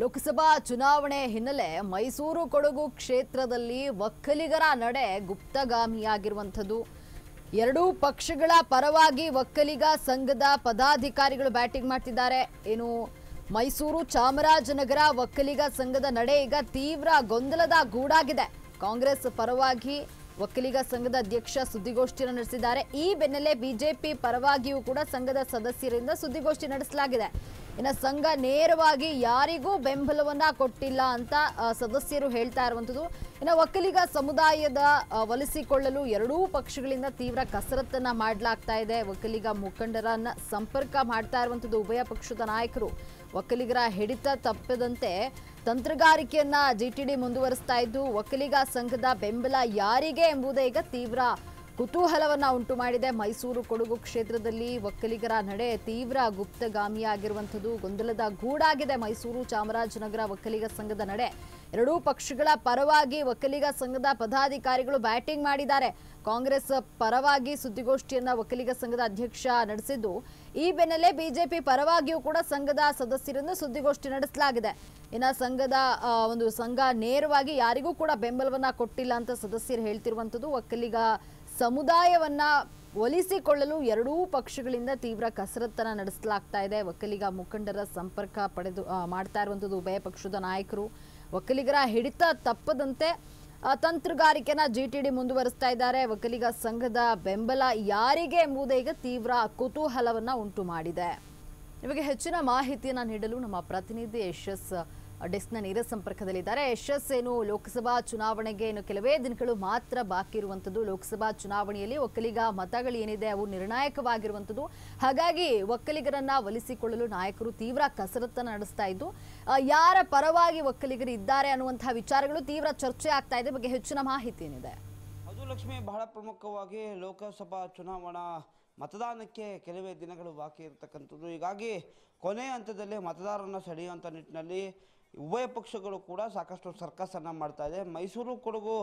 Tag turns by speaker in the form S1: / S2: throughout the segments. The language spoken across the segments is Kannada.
S1: ಲೋಕಸಭಾ ಚುನಾವಣೆ ಹಿನ್ನೆಲೆ ಮೈಸೂರು ಕೊಡಗು ಕ್ಷೇತ್ರದಲ್ಲಿ ಒಕ್ಕಲಿಗರ ನಡೆ ಗುಪ್ತಗಾಮಿಯಾಗಿರುವಂಥದ್ದು. ಎರಡೂ ಪಕ್ಷಗಳ ಪರವಾಗಿ ಒಕ್ಕಲಿಗ ಸಂಘದ ಪದಾಧಿಕಾರಿಗಳು ಬ್ಯಾಟಿಂಗ್ ಮಾಡ್ತಿದ್ದಾರೆ. ಏನು ಮೈಸೂರು ಚಾಮರಾಜನಗರ ಒಕ್ಕಲಿಗ ಸಂಘದ ನಡೆ ಈಗ ತೀವ್ರ ಗೊಂದಲದ ಗೂಡಾಗಿದೆ. ಕಾಂಗ್ರೆಸ್ ಪರವಾಗಿ ಒಕ್ಕಲಿಗ ಸಂಘದ ಅಧ್ಯಕ್ಷ ಸುದ್ದಿಗೋಷ್ಠಿಯನ್ನು ನಡೆಸಿದ್ದಾರೆ. ಈ ಬೆನ್ನಲ್ಲೇ ಬಿಜೆಪಿ ಪರವಾಗಿಯೂ ಕೂಡ ಸಂಘದ ಸದಸ್ಯರಿಂದ ಸುದ್ದಿಗೋಷ್ಠಿ ನಡೆಸಲಾಗಿದೆ. ಇನ್ನು ಸಂಘ ನೇರವಾಗಿ ಯಾರಿಗೂ ಬೆಂಬಲವನ್ನ ಕೊಟ್ಟಿಲ್ಲ ಅಂತ ಸದಸ್ಯರು ಹೇಳ್ತಾ ಇರುವಂಥದ್ದು. ಇನ್ನು ಒಕ್ಕಲಿಗ ಸಮುದಾಯದ ಒಲಿಸಿಕೊಳ್ಳಲು ಎರಡೂ ಪಕ್ಷಗಳಿಂದ ತೀವ್ರ ಕಸರತ್ತನ್ನ ಮಾಡಲಾಗ್ತಾ ಇದೆ. ಒಕ್ಕಲಿಗ ಮುಖಂಡರನ್ನ ಸಂಪರ್ಕ ಮಾಡ್ತಾ ಇರುವಂಥದ್ದು ಉಭಯ ಪಕ್ಷದ ನಾಯಕರು. ಒಕ್ಕಲಿಗರ ಹಿಡಿತ ತಪ್ಪದಂತೆ ತಂತ್ರಗಾರಿಕೆಯನ್ನ ಜಿಟಿಡಿ ಮುಂದುವರಿಸ್ತಾ ಇದ್ದು, ಒಕ್ಕಲಿಗ ಸಂಘದ ಬೆಂಬಲ ಯಾರಿಗೆ ಎಂಬುದೇ ಈಗ ತೀವ್ರ ಕುತೂಹಲವನ್ನ ಉಂಟು ಮಾಡಿದೆ. ಮೈಸೂರು ಕೊಡಗು ಕ್ಷೇತ್ರದಲ್ಲಿ ಒಕ್ಕಲಿಗರ ನಡೆ ತೀವ್ರ ಗುಪ್ತಗಾಮಿಯಾಗಿರುವಂಥದ್ದು ಗೊಂದಲದ ಗೂಡಾಗಿದೆ. ಮೈಸೂರು ಚಾಮರಾಜನಗರ ಒಕ್ಕಲಿಗ ಸಂಘದ ನಡೆ ಎರಡೂ ಪಕ್ಷಗಳ ಪರವಾಗಿ ಒಕ್ಕಲಿಗ ಸಂಘದ ಪದಾಧಿಕಾರಿಗಳು ಬ್ಯಾಟಿಂಗ್ ಮಾಡಿದ್ದಾರೆ. ಕಾಂಗ್ರೆಸ್ ಪರವಾಗಿ ಸುದ್ದಿಗೋಷ್ಠಿಯನ್ನ ಒಕ್ಕಲಿಗ ಸಂಘದ ಅಧ್ಯಕ್ಷ ನಡೆಸಿದ್ದು, ಈ ಬೆನ್ನಲ್ಲೇ ಬಿಜೆಪಿ ಪರವಾಗಿಯೂ ಕೂಡ ಸಂಘದ ಸದಸ್ಯರಿಂದ ಸುದ್ದಿಗೋಷ್ಠಿ ನಡೆಸಲಾಗಿದೆ. ಇನ್ನು ಸಂಘ ನೇರವಾಗಿ ಯಾರಿಗೂ ಕೂಡ ಬೆಂಬಲವನ್ನ ಕೊಟ್ಟಿಲ್ಲ ಅಂತ ಸದಸ್ಯರು ಹೇಳ್ತಿರುವಂಥದ್ದು. ಒಕ್ಕಲಿಗ ಸಮುದಾಯವನ್ನ ಒಲಿಸಿಕೊಳ್ಳಲು ಎರಡೂ ಪಕ್ಷಗಳಿಂದ ತೀವ್ರ ಕಸರತ್ತನ್ನ ನಡೆಸಲಾಗ್ತಾ ಇದೆ. ಒಕ್ಕಲಿಗ ಮುಖಂಡರ ಸಂಪರ್ಕ ಮಾಡ್ತಾ ಇರುವಂಥದ್ದು ಉಭಯ ಪಕ್ಷದ ನಾಯಕರು. ಒಕ್ಕಲಿಗರ ಹಿಡಿತ ತಪ್ಪದಂತೆ ತಂತ್ರಗಾರಿಕೆನ ಜಿಟಿಡಿ ಮುಂದುವರಿಸ್ತಾ ಇದ್ದಾರೆ. ಒಕ್ಕಲಿಗ ಸಂಘದ ಬೆಂಬಲ ಯಾರಿಗೆ ಎಂಬುದೇ ಈಗ ತೀವ್ರ ಕುತೂಹಲವನ್ನ ಉಂಟು ಮಾಡಿದೆ. ನಿಮಗೆ ಹೆಚ್ಚಿನ ಮಾಹಿತಿಯನ್ನ ನೀಡಲು ನಮ್ಮ ಪ್ರತಿನಿಧಿ ಯಶಸ್ ಡೆಸ್ಕ್ನ ನೇರ ಸಂಪರ್ಕದಲ್ಲಿದ್ದಾರೆ. ಯಶಸ್, ಏನು ಲೋಕಸಭಾ ಚುನಾವಣೆಗೆ ಇನ್ನು ಕೆಲವೇ ದಿನಗಳು ಮಾತ್ರ ಬಾಕಿ ಇರುವಂಥದ್ದು. ಲೋಕಸಭಾ ಚುನಾವಣೆಯಲ್ಲಿ ಒಕ್ಕಲಿಗ ಮತಗಳು ಏನಿದೆ ಅವು ನಿರ್ಣಾಯಕವಾಗಿರುವಂಥದ್ದು. ಹಾಗಾಗಿ ಒಕ್ಕಲಿಗರನ್ನ ಒಲಿಸಿಕೊಳ್ಳಲು ನಾಯಕರು ತೀವ್ರ ಕಸರತ್ತನ್ನು ನಡೆಸ್ತಾ ಇದ್ದು, ಯಾರ ಪರವಾಗಿ ಒಕ್ಕಲಿಗರು ಇದ್ದಾರೆ ಅನ್ನುವಂತಹ ವಿಚಾರಗಳು ತೀವ್ರ ಚರ್ಚೆ ಆಗ್ತಾ ಇದೆ. ಬಗ್ಗೆ ಹೆಚ್ಚಿನ ಮಾಹಿತಿ ಏನಿದೆ?
S2: ಅದು ಲಕ್ಷ್ಮಿ, ಬಹಳ ಪ್ರಮುಖವಾಗಿ ಲೋಕಸಭಾ ಚುನಾವಣಾ ಮತದಾನಕ್ಕೆ ಕೆಲವೇ ದಿನಗಳು ಬಾಕಿ ಇರತಕ್ಕಂಥದ್ದು. ಹೀಗಾಗಿ ಕೊನೆ ಹಂತದಲ್ಲಿ ಮತದಾರರನ್ನು ಸೆಳೆಯುವಂಥ ನಿಟ್ಟಿನಲ್ಲಿ ಉಭಯ ಪಕ್ಷಗಳು ಕೂಡ ಸಾಕಷ್ಟು ಸರ್ಕಸನ್ನು ಮಾಡ್ತಾ ಇದೆ. ಮೈಸೂರು ಕೊಡಗು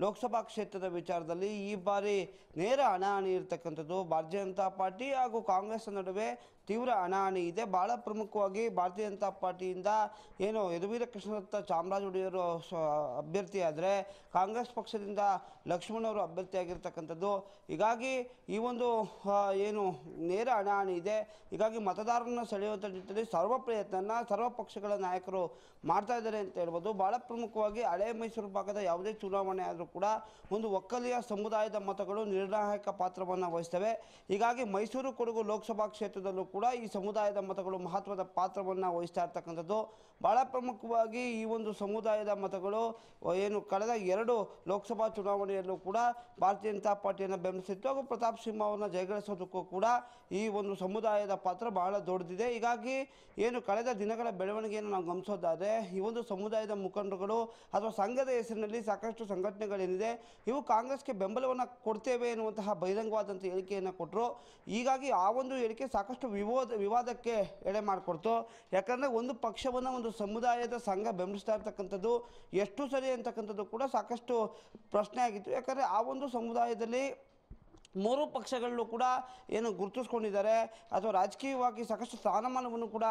S2: ಲೋಕಸಭಾ ಕ್ಷೇತ್ರದ ವಿಚಾರದಲ್ಲಿ ಈ ಬಾರಿ ನೇರ ಹಣಾಹಣಿ ಇರತಕ್ಕಂಥದ್ದು. ಭಾರತೀಯ ಜನತಾ ಪಾರ್ಟಿ ಹಾಗೂ ಕಾಂಗ್ರೆಸ್ ನಡುವೆ ತೀವ್ರ ಹಣಾಹಣಿ ಇದೆ. ಭಾಳ ಪ್ರಮುಖವಾಗಿ ಭಾರತೀಯ ಜನತಾ ಪಾರ್ಟಿಯಿಂದ ಏನು ಯದುವೀರ ಕೃಷ್ಣದತ್ತ ಚಾಮರಾಜ ಒಡೆಯರು ಅಭ್ಯರ್ಥಿ ಆದರೆ, ಕಾಂಗ್ರೆಸ್ ಪಕ್ಷದಿಂದ ಲಕ್ಷ್ಮಣ್ ಅವರು ಅಭ್ಯರ್ಥಿಯಾಗಿರ್ತಕ್ಕಂಥದ್ದು. ಹೀಗಾಗಿ ಈ ಒಂದು ಏನು ನೇರ ಹಣಾಹಣಿ ಇದೆ. ಹೀಗಾಗಿ ಮತದಾರರನ್ನು ಸೆಳೆಯುವಂಥ ನಿಟ್ಟಿನಲ್ಲಿ ಸರ್ವ ಪ್ರಯತ್ನ ಸರ್ವ ಪಕ್ಷಗಳ ನಾಯಕರು ಮಾಡ್ತಾ ಇದ್ದಾರೆ ಅಂತ ಹೇಳ್ಬೋದು. ಭಾಳ ಪ್ರಮುಖವಾಗಿ ಹಳೆ ಮೈಸೂರು ಭಾಗದ ಯಾವುದೇ ಚುನಾವಣೆ ಆದರೂ ಕೂಡ ಒಂದು ಒಕ್ಕಲಿಗ ಸಮುದಾಯದ ಮತಗಳು ನಿರ್ಣಾಯಕ ಪಾತ್ರವನ್ನು ವಹಿಸ್ತವೆ. ಹೀಗಾಗಿ ಮೈಸೂರು ಕೊಡಗು ಲೋಕಸಭಾ ಕ್ಷೇತ್ರದಲ್ಲೂ ಕೂಡ ಈ ಸಮುದಾಯದ ಮತಗಳು ಮಹತ್ವದ ಪಾತ್ರವನ್ನು ವಹಿಸ್ತಾ ಇರ್ತಕ್ಕಂಥದ್ದು. ಭಾಳ ಪ್ರಮುಖವಾಗಿ ಈ ಒಂದು ಸಮುದಾಯದ ಮತಗಳು ಏನು ಕಳೆದ 2 ಲೋಕಸಭಾ ಚುನಾವಣೆಯಲ್ಲೂ ಕೂಡ ಭಾರತೀಯ ಜನತಾ ಪಾರ್ಟಿಯನ್ನು ಬೆಂಬಲಿಸಿತ್ತು ಹಾಗೂ ಪ್ರತಾಪ್ ಸಿಂಹ ಅವರನ್ನು ಜಯಗಳಿಸೋದಕ್ಕೂ ಕೂಡ ಈ ಒಂದು ಸಮುದಾಯದ ಪಾತ್ರ ಬಹಳ ದೊಡ್ಡದಿದೆ. ಹೀಗಾಗಿ ಏನು ಕಳೆದ ದಿನಗಳ ಬೆಳವಣಿಗೆಯನ್ನು ನಾವು ಗಮನಿಸೋದಾದರೆ, ಈ ಒಂದು ಸಮುದಾಯದ ಮುಖಂಡರುಗಳು ಅಥವಾ ಸಂಘದ ಹೆಸರಿನಲ್ಲಿ ಸಾಕಷ್ಟು ಸಂಘಟನೆಗಳೇನಿದೆ ಇವು ಕಾಂಗ್ರೆಸ್ಗೆ ಬೆಂಬಲವನ್ನು ಕೊಡ್ತೇವೆ ಎನ್ನುವಂತಹ ಬಹಿರಂಗವಾದಂಥ ಹೇಳಿಕೆಯನ್ನು ಕೊಟ್ಟರು. ಹೀಗಾಗಿ ಆ ಒಂದು ಹೇಳಿಕೆ ಸಾಕಷ್ಟು ವಿವಾದಕ್ಕೆ ಎಡೆ ಮಾಡಿಕೊಡ್ತು. ಯಾಕಂದರೆ ಒಂದು ಪಕ್ಷವನ್ನು ಒಂದು ಸಮುದಾಯದ ಸಂಘ ಬೆಂಬಲಿಸ್ತಾ ಇರ್ತಕ್ಕಂಥದ್ದು ಎಷ್ಟು ಸರಿ ಅಂತಕ್ಕಂಥದ್ದು ಕೂಡ ಸಾಕಷ್ಟು ಪ್ರಶ್ನೆ ಆಗಿತ್ತು. ಯಾಕಂದರೆ ಆ ಒಂದು ಸಮುದಾಯದಲ್ಲಿ 3 ಪಕ್ಷಗಳಲ್ಲೂ ಕೂಡ ಏನು ಗುರುತಿಸ್ಕೊಂಡಿದ್ದಾರೆ ಅಥವಾ ರಾಜಕೀಯವಾಗಿ ಸಾಕಷ್ಟು ಸ್ಥಾನಮಾನವನ್ನು ಕೂಡ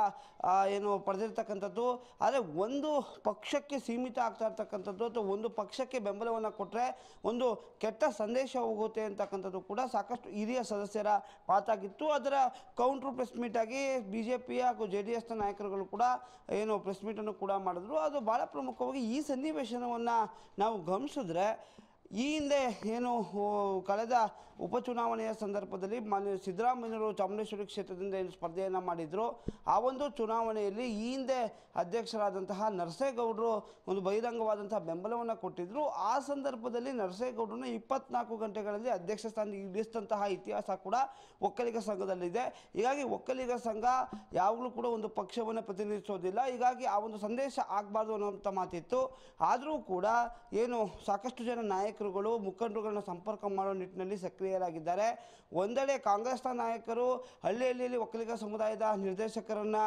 S2: ಏನು ಪಡೆದಿರ್ತಕ್ಕಂಥದ್ದು. ಆದರೆ ಒಂದು ಪಕ್ಷಕ್ಕೆ ಸೀಮಿತ ಆಗ್ತಾ ಇರ್ತಕ್ಕಂಥದ್ದು ಅಥವಾ ಒಂದು ಪಕ್ಷಕ್ಕೆ ಬೆಂಬಲವನ್ನು ಕೊಟ್ಟರೆ ಒಂದು ಕೆಟ್ಟ ಸಂದೇಶ ಹೋಗುತ್ತೆ ಅಂತಕ್ಕಂಥದ್ದು ಕೂಡ ಸಾಕಷ್ಟು ಹಿರಿಯ ಸದಸ್ಯರ ಮಾತಾಗಿತ್ತು. ಅದರ ಕೌಂಟ್ರ್ ಪ್ರೆಸ್ ಮೀಟಾಗಿ BJP ಹಾಗೂ JDSನ ನಾಯಕರುಗಳು ಕೂಡ ಏನು ಪ್ರೆಸ್ ಮೀಟನ್ನು ಕೂಡ ಮಾಡಿದ್ರು. ಅದು ಭಾಳ ಪ್ರಮುಖವಾಗಿ ಈ ಸನ್ನಿವೇಶವನ್ನು ನಾವು ಗಮನಿಸಿದ್ರೆ, ಈ ಹಿಂದೆ ಏನು ಕಳೆದ ಉಪಚುನಾವಣೆಯ ಸಂದರ್ಭದಲ್ಲಿ ಮಾನ್ಯ ಸಿದ್ದರಾಮಯ್ಯರು ಚಾಮುಂಡೇಶ್ವರಿ ಕ್ಷೇತ್ರದಿಂದ ಏನು ಸ್ಪರ್ಧೆಯನ್ನು ಮಾಡಿದರು, ಆ ಒಂದು ಚುನಾವಣೆಯಲ್ಲಿ ಈ ಹಿಂದೆ ಅಧ್ಯಕ್ಷರಾದಂತಹ ನರಸೇಗೌಡರು ಒಂದು ಬಹಿರಂಗವಾದಂತಹ ಬೆಂಬಲವನ್ನು ಕೊಟ್ಟಿದ್ದರು. ಆ ಸಂದರ್ಭದಲ್ಲಿ ನರಸೇಗೌಡರನ್ನ 24 ಗಂಟೆಗಳಲ್ಲಿ ಅಧ್ಯಕ್ಷ ಸ್ಥಾನ ಇಳಿಸಿದಂತಹ ಇತಿಹಾಸ ಕೂಡ ಒಕ್ಕಲಿಗ ಸಂಘದಲ್ಲಿದೆ. ಹೀಗಾಗಿ ಒಕ್ಕಲಿಗ ಸಂಘ ಯಾವಾಗಲೂ ಕೂಡ ಒಂದು ಪಕ್ಷವನ್ನು ಪ್ರತಿನಿಧಿಸೋದಿಲ್ಲ. ಹೀಗಾಗಿ ಆ ಒಂದು ಸಂದೇಶ ಆಗಬಾರ್ದು ಅನ್ನೋಂಥ ಮಾತಿತ್ತು. ಆದರೂ ಕೂಡ ಏನು ಸಾಕಷ್ಟು ಜನ ನಾಯಕರು ನಾಯಕರುಗಳು ಮುಖಂಡರುಗಳನ್ನ ಸಂಪರ್ಕ ಮಾಡೋ ನಿಟ್ಟಿನಲ್ಲಿ ಸಕ್ರಿಯರಾಗಿದ್ದಾರೆ. ಒಂದೆಡೆ ಕಾಂಗ್ರೆಸ್ನ ನಾಯಕರು ಹಳ್ಳಿಯಲ್ಲಿ ಒಕ್ಕಲಿಗ ಸಮುದಾಯದ ನಿರ್ದೇಶಕರನ್ನ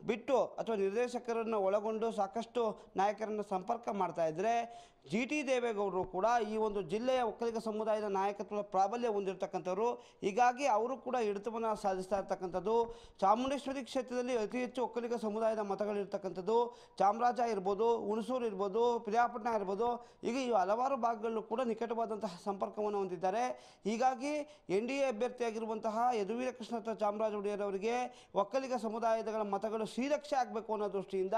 S2: ಬಿಟ್ಟು ಅಥವಾ ನಿರ್ದೇಶಕರನ್ನು ಒಳಗೊಂಡು ಸಾಕಷ್ಟು ನಾಯಕರನ್ನು ಸಂಪರ್ಕ ಮಾಡ್ತಾ ಇದ್ದರೆ, ಜಿಟಿ ದೇವೇಗೌಡರು ಕೂಡ ಈ ಒಂದು ಜಿಲ್ಲೆಯ ಒಕ್ಕಲಿಗ ಸಮುದಾಯದ ನಾಯಕತ್ವದ ಪ್ರಾಬಲ್ಯ ಹೊಂದಿರತಕ್ಕಂಥವ್ರು. ಹೀಗಾಗಿ ಅವರು ಕೂಡ ಹಿಡಿತವನ್ನು ಸಾಧಿಸ್ತಾ ಇರ್ತಕ್ಕಂಥದ್ದು. ಚಾಮುಂಡೇಶ್ವರಿ ಕ್ಷೇತ್ರದಲ್ಲಿ ಅತಿ ಹೆಚ್ಚು ಒಕ್ಕಲಿಗ ಸಮುದಾಯದ ಮತಗಳಿರ್ತಕ್ಕಂಥದ್ದು. ಚಾಮರಾಜ ಇರ್ಬೋದು, ಹುಣಸೂರು ಇರ್ಬೋದು, ಪಿರಿಯಾಪಟ್ಟಣ ಇರ್ಬೋದು, ಈಗ ಈ ಹಲವಾರು ಭಾಗಗಳಲ್ಲೂ ಕೂಡ ನಿಕಟವಾದಂತಹ ಸಂಪರ್ಕವನ್ನು ಹೊಂದಿದ್ದಾರೆ. ಹೀಗಾಗಿ NDA ಅಭ್ಯರ್ಥಿಯಾಗಿರುವಂತಹ ಯದುವೀರ ಕೃಷ್ಣದತ್ತ ಚಾಮರಾಜ ಒಡೆಯರ್ ಅವರಿಗೆ ಒಕ್ಕಲಿಗ ಸಮುದಾಯದ ಮತಗಳು ಶ್ರೀರಕ್ಷೆ ಆಗಬೇಕು ಅನ್ನೋ ದೃಷ್ಟಿಯಿಂದ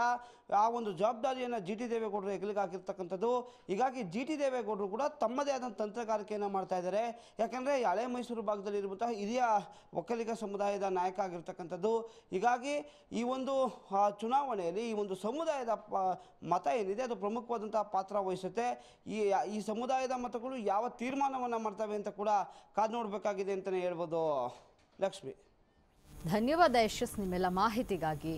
S2: ಆ ಒಂದು ಜವಾಬ್ದಾರಿಯನ್ನು GT ದೇವೇಗೌಡರು ಹೆಗಲಿಗೆ ಹಾಕಿರ್ತಕ್ಕಂಥದ್ದು. ಹೀಗಾಗಿ GT ದೇವೇಗೌಡರು ಕೂಡ ತಮ್ಮದೇ ಆದಂಥ ತಂತ್ರಗಾರಿಕೆಯನ್ನು ಮಾಡ್ತಾ ಇದ್ದಾರೆ. ಯಾಕಂದರೆ ಹಳೆ ಮೈಸೂರು ಭಾಗದಲ್ಲಿ ಇರುವಂತಹ ಹಿರಿಯ ಒಕ್ಕಲಿಗ ಸಮುದಾಯದ ನಾಯಕ ಆಗಿರ್ತಕ್ಕಂಥದ್ದು. ಹೀಗಾಗಿ ಈ ಒಂದು ಚುನಾವಣೆಯಲ್ಲಿ ಈ ಒಂದು ಸಮುದಾಯದ ಮತ ಏನಿದೆ ಅದು ಪ್ರಮುಖವಾದಂತಹ ಪಾತ್ರ ವಹಿಸುತ್ತೆ. ಈ ಸಮುದಾಯದ ಮತಗಳು ಯಾವ ತೀರ್ಮಾನವನ್ನು ಮಾಡ್ತವೆ ಅಂತ ಕೂಡ ಕಾದು ನೋಡಬೇಕಾಗಿದೆ ಅಂತಲೇ ಹೇಳ್ಬೋದು. ಲಕ್ಷ್ಮಿ,
S1: ಧನ್ಯವಾದ ಯಶಸ್ ನಿಮ್ಮೆಲ್ಲ ಮಾಹಿತಿಗಾಗಿ.